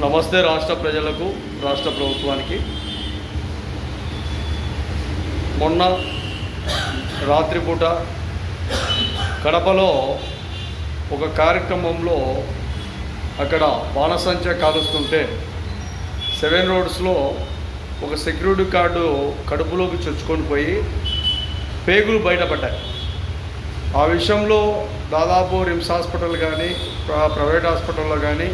నమస్తే రాష్ట్ర ప్రజలకు, రాష్ట్ర ప్రభుత్వానికి. మొన్న రాత్రిపూట కడపలో ఒక కార్యక్రమంలో అక్కడ బాణసంచా కాలుస్తుంటే 7 రోడ్స్లో ఒక సెక్యూరిటీ గార్డు కడుపులోకి చొచ్చుకొని పోయి పేగులు బయటపడ్డాయి. ఆ విషయంలో దాదాపు రిమ్స్ హాస్పిటల్ కానీ ప్రైవేట్ హాస్పిటల్లో కానీ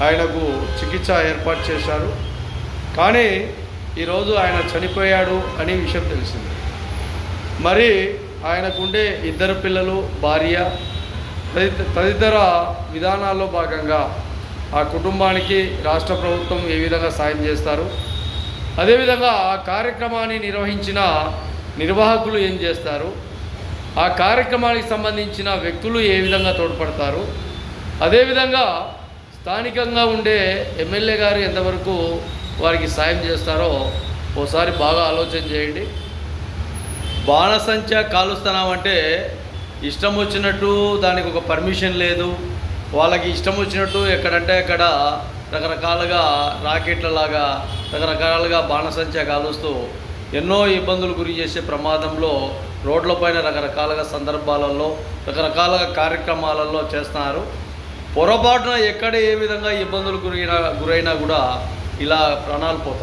ఆయనకు చికిత్స ఏర్పాటు చేశారు. కానీ ఈరోజు ఆయన చనిపోయాడు అనే విషయం తెలిసింది. మరి ఆయనకుండే 2 పిల్లలు, భార్య తదితర విధానాల్లో భాగంగా ఆ కుటుంబానికి రాష్ట్ర ప్రభుత్వం ఏ విధంగా సాయం చేస్తారు, అదేవిధంగా ఆ కార్యక్రమాన్ని నిర్వహించిన నిర్వాహకులు ఏం చేస్తారు, ఆ కార్యక్రమానికి సంబంధించిన వ్యక్తులు ఏ విధంగా తోడ్పడతారు, అదేవిధంగా స్థానికంగా ఉండే ఎమ్మెల్యే గారు ఎంతవరకు వారికి సాయం చేస్తారో ఓసారి బాగా ఆలోచన చేయండి. బాణసంచా కాలుస్తున్నామంటే ఇష్టం వచ్చినట్టు దానికి ఒక పర్మిషన్ లేదు. వాళ్ళకి ఇష్టం వచ్చినట్టు ఎక్కడంటే అక్కడ రకరకాలుగా రాకెట్లలాగా రకరకాలుగా బాణసంచా కాలుస్తూ ఎన్నో ఇబ్బందులు గురి చేసే ప్రమాదంలో రోడ్లపైన రకరకాలుగా సందర్భాలలో రకరకాలుగా కార్యక్రమాలలో చేస్తున్నారు. పొరపాటున ఎక్కడ ఏ విధంగా ఇబ్బందులు గురైనా కూడా ఇలా ప్రాణాలు పోతాయి.